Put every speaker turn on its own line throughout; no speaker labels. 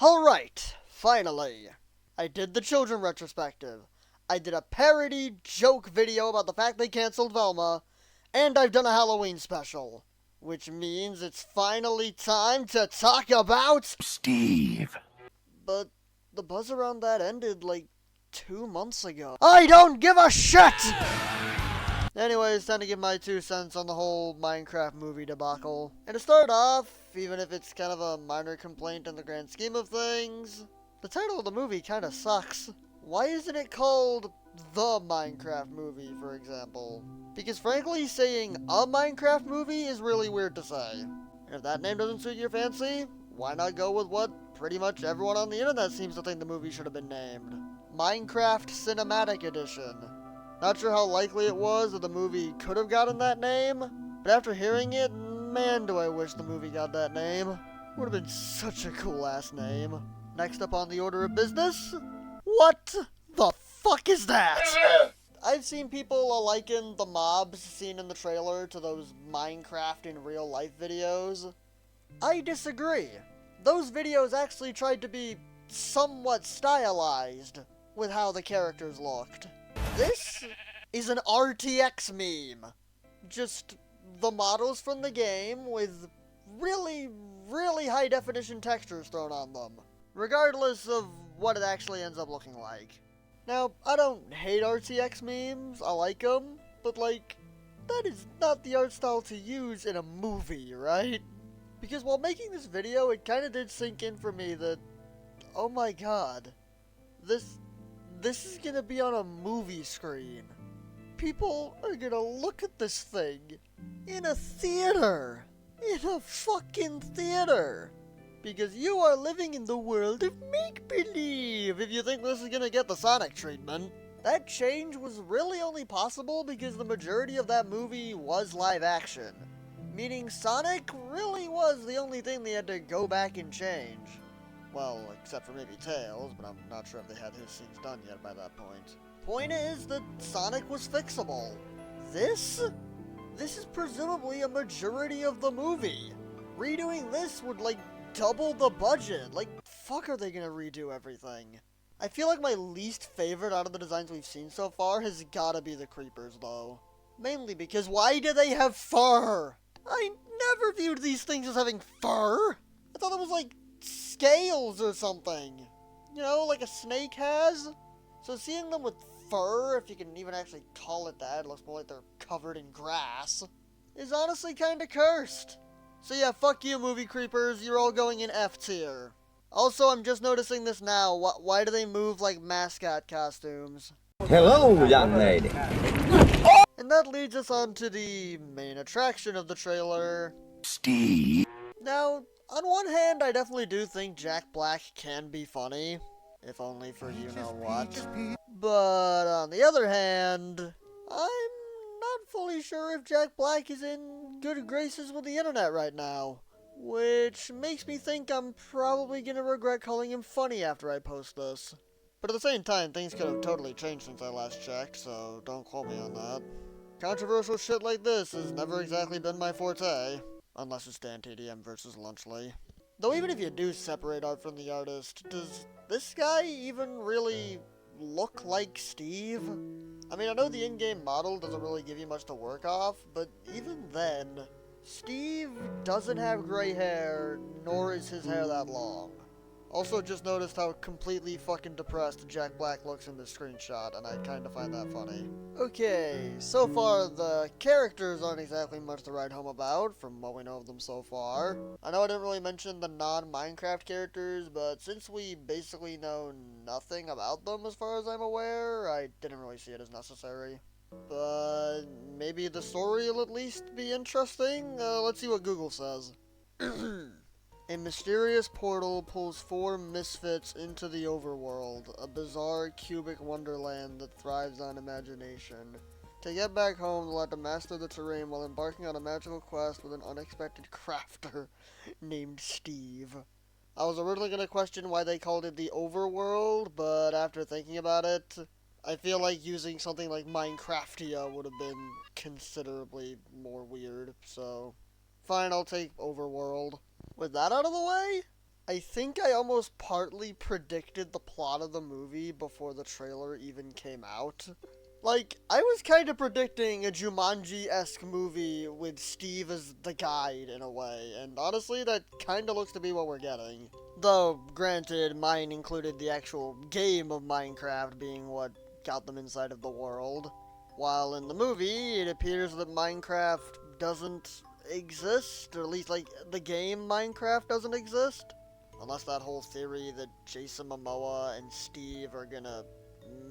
Alright, finally. I did the children retrospective. I did a parody joke video about the fact they canceled Velma. And I've done a Halloween special. Which means it's finally time to talk about
Steve.
But the buzz around that ended like 2 months ago. I don't give a shit! Anyways, time to give my 2 cents on the whole Minecraft movie debacle. And to start off, even if it's kind of a minor complaint in the grand scheme of things, the title of the movie kinda sucks. Why isn't it called The Minecraft Movie, for example? Because frankly, saying a Minecraft movie is really weird to say. And if that name doesn't suit your fancy, why not go with what pretty much everyone on the internet seems to think the movie should have been named? Minecraft Cinematic Edition. Not sure how likely it was that the movie could have gotten that name, but after hearing it, man do I wish the movie got that name. Would have been such a cool ass name. Next up on the order of business, what the fuck is that? I've seen people liken the mobs seen in the trailer to those Minecraft in real life videos. I disagree. Those videos actually tried to be somewhat stylized with how the characters looked. This is an RTX meme. Just the models from the game with really, really high definition textures thrown on them, regardless of what it actually ends up looking like. Now, I don't hate RTX memes, I like them, but like, that is not the art style to use in a movie, right? Because while making this video, it kinda did sink in for me that, oh my god, this is gonna be on a movie screen. People are gonna look at this thing in a theater. In a fucking theater. Because you are living in the world of make-believe if you think this is gonna get the Sonic treatment. That change was really only possible because the majority of that movie was live action. Meaning Sonic really was the only thing they had to go back and change. Well, except for maybe Tails, but I'm not sure if they had his scenes done yet by that point. Point is that Sonic was fixable. This is presumably a majority of the movie. Redoing this would, like, double the budget. Like, fuck are they gonna redo everything? I feel like my least favorite out of the designs we've seen so far has gotta be the creepers, though. Mainly because why do they have fur? I never viewed these things as having fur. I thought it was like scales or something. You know, like a snake has? So seeing them with fur, if you can even actually call it that, it looks more like they're covered in grass, is honestly kinda cursed. So yeah, fuck you, movie creepers, you're all going in F tier. Also, I'm just noticing this now, why do they move like mascot costumes?
Hello, young lady.
And that leads us on to the main attraction of the trailer.
Steve.
Now, on one hand, I definitely do think Jack Black can be funny, if only for you-know-what. But on the other hand, I'm not fully sure if Jack Black is in good graces with the internet right now. Which makes me think I'm probably gonna regret calling him funny after I post this. But at the same time, things could have totally changed since I last checked, so don't quote me on that. Controversial shit like this has never exactly been my forte. Unless it's Dan TDM versus Lunchley. Though even if you do separate art from the artist, does this guy even really look like Steve? I mean, I know the in-game model doesn't really give you much to work off, but even then, Steve doesn't have gray hair, nor is his hair that long. Also just noticed how completely fucking depressed Jack Black looks in this screenshot, and I kinda find that funny. Okay, so far the characters aren't exactly much to write home about, from what we know of them so far. I know I didn't really mention the non-Minecraft characters, but since we basically know nothing about them as far as I'm aware, I didn't really see it as necessary. But maybe the story will at least be interesting? Let's see what Google says. A mysterious portal pulls 4 misfits into the overworld, a bizarre cubic wonderland that thrives on imagination. To get back home, they'll have to master the terrain while embarking on a magical quest with an unexpected crafter named Steve. I was originally going to question why they called it the overworld, but after thinking about it, I feel like using something like Minecraftia would have been considerably more weird, so fine, I'll take overworld. With that out of the way, I think I almost partly predicted the plot of the movie before the trailer even came out. Like, I was kind of predicting a Jumanji-esque movie with Steve as the guide, in a way, and honestly, that kind of looks to be what we're getting. Though, granted, mine included the actual game of Minecraft being what got them inside of the world. While in the movie, it appears that Minecraft doesn't exist, or at least, like, the game Minecraft doesn't exist. Unless that whole theory that Jason Momoa and Steve are gonna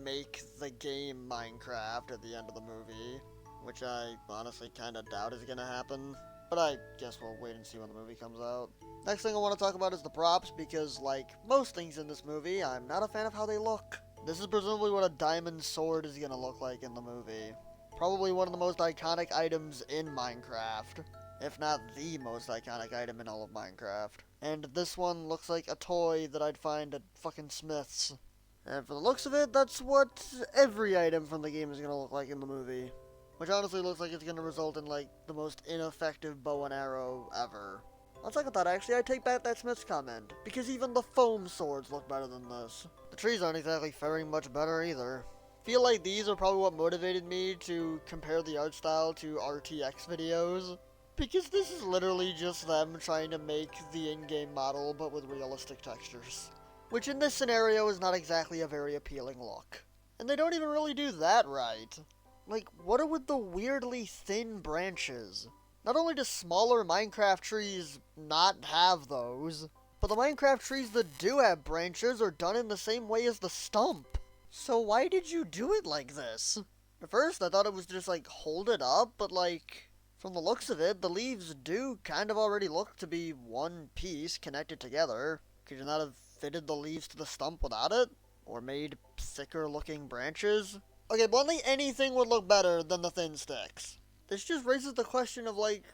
make the game Minecraft at the end of the movie, which I honestly kind of doubt is gonna happen. But I guess we'll wait and see when the movie comes out. Next thing I want to talk about is the props, because like most things in this movie, I'm not a fan of how they look. This is presumably what a diamond sword is gonna look like in the movie. Probably one of the most iconic items in Minecraft, if not the most iconic item in all of Minecraft. And this one looks like a toy that I'd find at fucking Smith's. And for the looks of it, that's what every item from the game is going to look like in the movie. Which honestly looks like it's going to result in, like, the most ineffective bow and arrow ever. On second thought, actually, I take back that Smith's comment, because even the foam swords look better than this. The trees aren't exactly faring much better either. Feel like these are probably what motivated me to compare the art style to RTX videos. Because this is literally just them trying to make the in-game model, but with realistic textures. Which in this scenario is not exactly a very appealing look. And they don't even really do that right. Like, what are with the weirdly thin branches? Not only do smaller Minecraft trees not have those, but the Minecraft trees that do have branches are done in the same way as the stump. So why did you do it like this? At first I thought it was just like hold it up, but like, from the looks of it, the leaves do kind of already look to be one piece connected together. Could you not have fitted the leaves to the stump without it? Or made thicker looking branches? Okay, bluntly, anything would look better than the thin sticks. This just raises the question of like,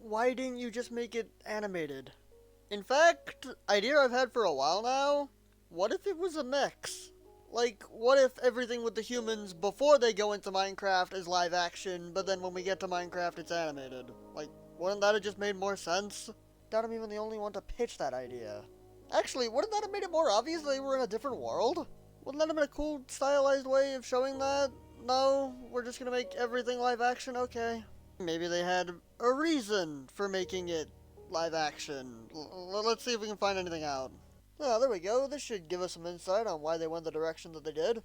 why didn't you just make it animated? In fact, idea I've had for a while now, what if it was a mix? Like, what if everything with the humans before they go into Minecraft is live action, but then when we get to Minecraft it's animated? Like, wouldn't that have just made more sense? Doubt I'm even the only one to pitch that idea. Actually, wouldn't that have made it more obvious that they were in a different world? Wouldn't that have been a cool, stylized way of showing that? No, we're just gonna make everything live action? Okay. Maybe they had a reason for making it live action. Let's see if we can find anything out. Ah, there we go. This should give us some insight on why they went the direction that they did.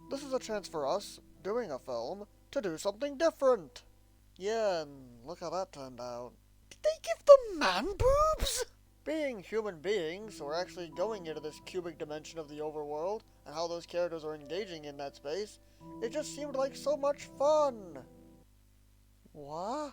This is a chance for us, doing a film, to do something different. Yeah, and look how that turned out. Did they give them man boobs? Being human beings, who are actually going into this cubic dimension of the overworld, and how those characters are engaging in that space, it just seemed like so much fun. What?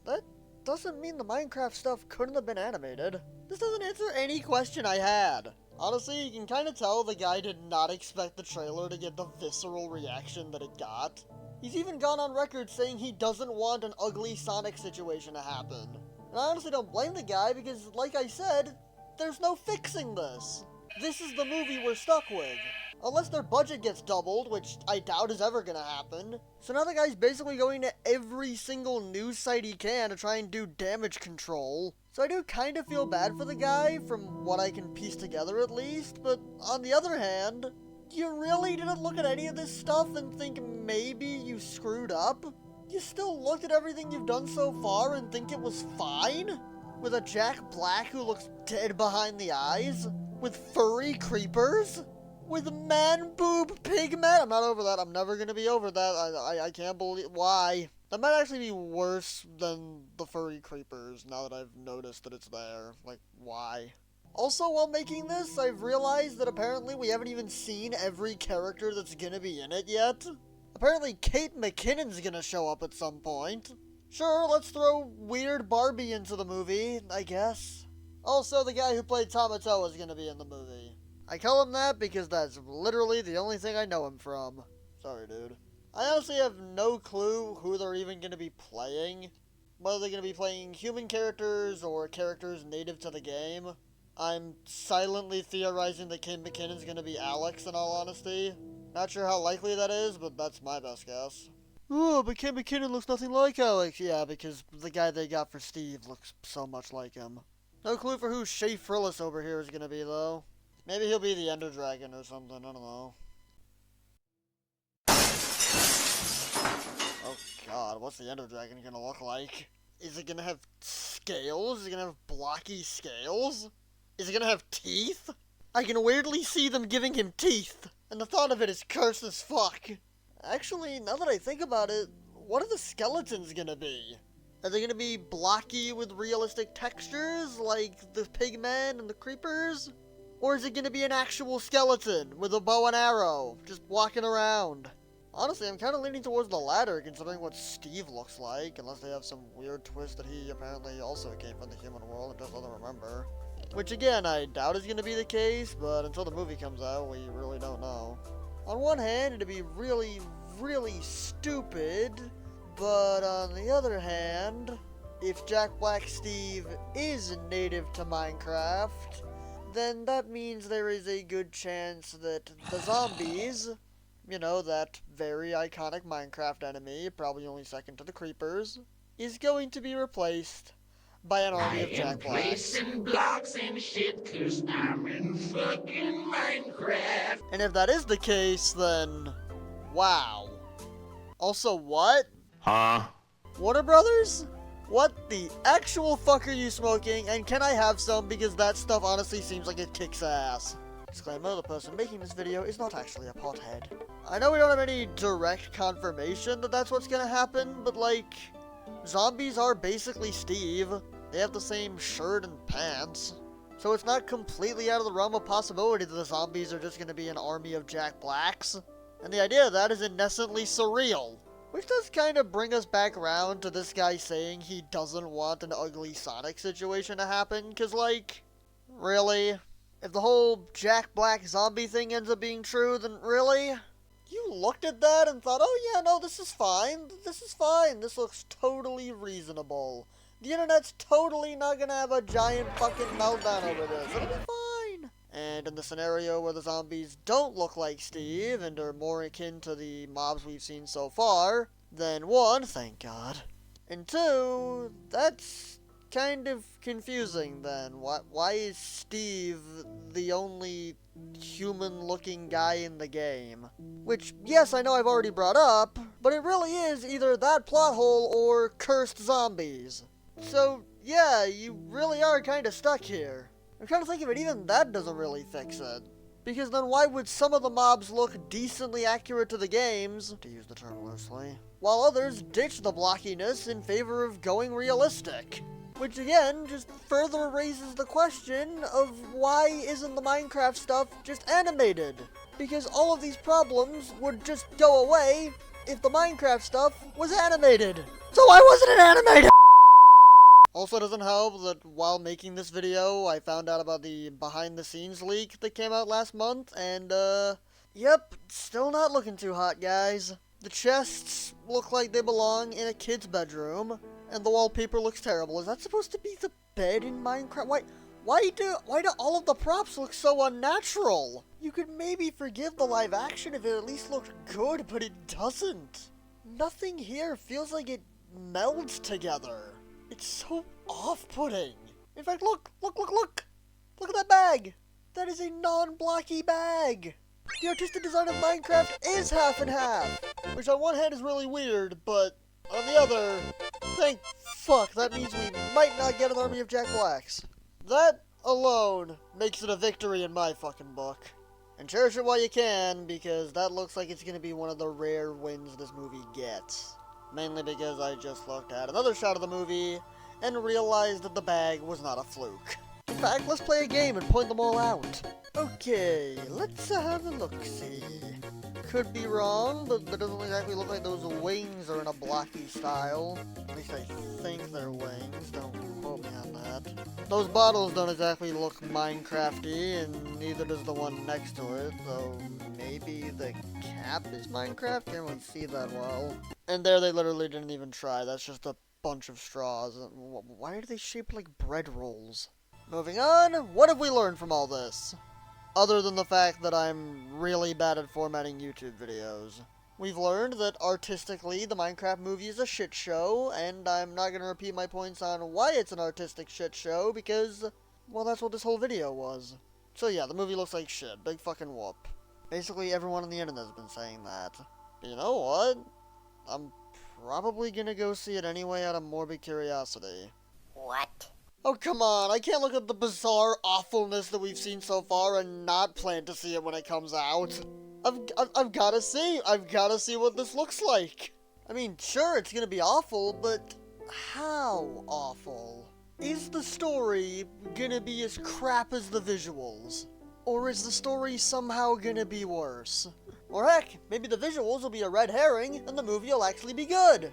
That doesn't mean the Minecraft stuff couldn't have been animated. This doesn't answer any question I had. Honestly, you can kind of tell the guy did not expect the trailer to get the visceral reaction that it got. He's even gone on record saying he doesn't want an ugly Sonic situation to happen. And I honestly don't blame the guy because, like I said, there's no fixing this. This is the movie we're stuck with. Unless their budget gets doubled, which I doubt is ever gonna happen. So now the guy's basically going to every single news site he can to try and do damage control. So I do kind of feel bad for the guy, from what I can piece together at least, but on the other hand, you really didn't look at any of this stuff and think maybe you screwed up? You still looked at everything you've done so far and think it was fine? With a Jack Black who looks dead behind the eyes? With furry creepers? With man-boob pigmen? I'm not over that. I'm never gonna be over that. I can't believe... Why? That might actually be worse than the furry creepers, now that I've noticed that it's there. Like, why? Also, while making this, I've realized that apparently we haven't even seen every character that's gonna be in it yet. Apparently Kate McKinnon's gonna show up at some point. Sure, let's throw weird Barbie into the movie, I guess. Also, the guy who played Tamatoa is gonna be in the movie. I call him that because that's literally the only thing I know him from. Sorry, dude. I honestly have no clue who they're even gonna be playing. Whether they're gonna be playing human characters or characters native to the game. I'm silently theorizing that Kate McKinnon's gonna be Alex, in all honesty. Not sure how likely that is, but that's my best guess. Oh, but Kate McKinnon looks nothing like Alex. Yeah, because the guy they got for Steve looks so much like him. No clue for who Shay Frillis over here is gonna be, though. Maybe he'll be the Ender Dragon or something, I don't know. Oh god, what's the Ender Dragon gonna look like? Is it gonna have scales? Is it gonna have blocky scales? Is it gonna have teeth? I can weirdly see them giving him teeth, and the thought of it is cursed as fuck. Actually, now that I think about it, what are the skeletons gonna be? Are they gonna be blocky with realistic textures, like the pigmen and the creepers? Or is it gonna be an actual skeleton with a bow and arrow, just walking around? Honestly, I'm kind of leaning towards the latter, considering what Steve looks like, unless they have some weird twist that he apparently also came from the human world and just doesn't remember. Which, again, I doubt is going to be the case, but until the movie comes out, we really don't know. On one hand, it'd be really, really stupid, but on the other hand, if Jack Black Steve is native to Minecraft, then that means there is a good chance that the zombies, you know, that very iconic Minecraft enemy, probably only second to the creepers, is going to be replaced by an army of Jack Blacks.
Placing blocks and shit, 'cause I'm in fucking Minecraft.
And if that is the case, then wow. Also, what?
Huh?
Warner Brothers? What the actual fuck are you smoking, and can I have some, because that stuff honestly seems like it kicks ass. Disclaimer, the person making this video is not actually a pothead. I know we don't have any direct confirmation that that's what's gonna happen, but like, zombies are basically Steve. They have the same shirt and pants. So it's not completely out of the realm of possibility that the zombies are just gonna be an army of Jack Blacks. And the idea of that is innocently surreal. Which does kind of bring us back around to this guy saying he doesn't want an ugly Sonic situation to happen, cause like, really? If the whole Jack Black zombie thing ends up being true, then really? You looked at that and thought, oh yeah, no, this is fine. This is fine. This looks totally reasonable. The internet's totally not gonna have a giant fucking meltdown over this. It'll be fine. And in the scenario where the zombies don't look like Steve and are more akin to the mobs we've seen so far, then one, thank God. And two, that's kind of confusing then. Why is Steve the only human-looking guy in the game? Which, yes, I know I've already brought up, but it really is either that plot hole or cursed zombies. So, yeah, you really are kind of stuck here. I'm trying to think of it, even that doesn't really fix it. Because then why would some of the mobs look decently accurate to the games, to use the term loosely, while others ditch the blockiness in favor of going realistic? Which again, just further raises the question of why isn't the Minecraft stuff just animated? Because all of these problems would just go away if the Minecraft stuff was animated. So why wasn't it animated? Also, it doesn't help that while making this video, I found out about the behind-the-scenes leak that came out last month, and, yep, still not looking too hot, guys. The chests look like they belong in a kid's bedroom, and the wallpaper looks terrible. Is that supposed to be the bed in Minecraft? Why do all of the props look so unnatural? You could maybe forgive the live action if it at least looked good, but it doesn't. Nothing here feels like it melds together. It's so off-putting. In fact, look! Look at that bag! That is a non-blocky bag! The artistic design of Minecraft is half and half, which on one hand is really weird, but on the other, thank fuck, that means we might not get an army of Jack Blacks. That alone makes it a victory in my fucking book. And cherish it while you can, because that looks like it's gonna be one of the rare wins this movie gets. Mainly because I just looked at another shot of the movie and realized that the bag was not a fluke. In fact, let's play a game and point them all out. Okay, let's have a look-see. Could be wrong, but that doesn't exactly look like those wings are in a blocky style. At least I think they're wings, don't quote me on that. Those bottles don't exactly look Minecrafty, and neither does the one next to it, though maybe the cap is Minecraft? Can't really see that well. And there they literally didn't even try, that's just a bunch of straws. Why are they shaped like bread rolls? Moving on, what have we learned from all this? Other than the fact that I'm really bad at formatting YouTube videos. We've learned that artistically the Minecraft movie is a shit show, and I'm not gonna repeat my points on why it's an artistic shit show because, well, that's what this whole video was. So yeah, the movie looks like shit. Big fucking whoop. Basically everyone on the internet has been saying that. But you know what? I'm probably gonna go see it anyway out of morbid curiosity.
What?
Oh, come on. I can't look at the bizarre awfulness that we've seen so far and not plan to see it when it comes out. I've gotta see. I've gotta see what this looks like. I mean, sure, it's gonna be awful, but how awful? Is the story gonna be as crap as the visuals? Or is the story somehow gonna be worse? Or heck, maybe the visuals will be a red herring and the movie will actually be good.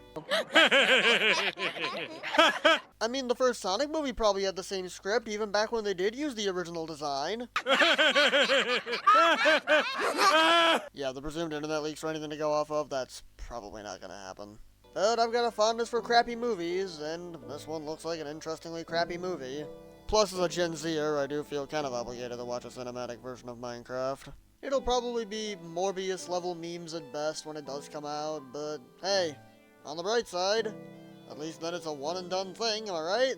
I mean, the first Sonic movie probably had the same script even back when they did use the original design. Yeah, the presumed internet leaks or anything to go off of, that's probably not gonna happen. But I've got a fondness for crappy movies, and this one looks like an interestingly crappy movie. Plus, as a Gen Zer, I do feel kind of obligated to watch a cinematic version of Minecraft. It'll probably be Morbius-level memes at best when it does come out, but hey, on the bright side, at least then it's a one-and-done thing, am I right?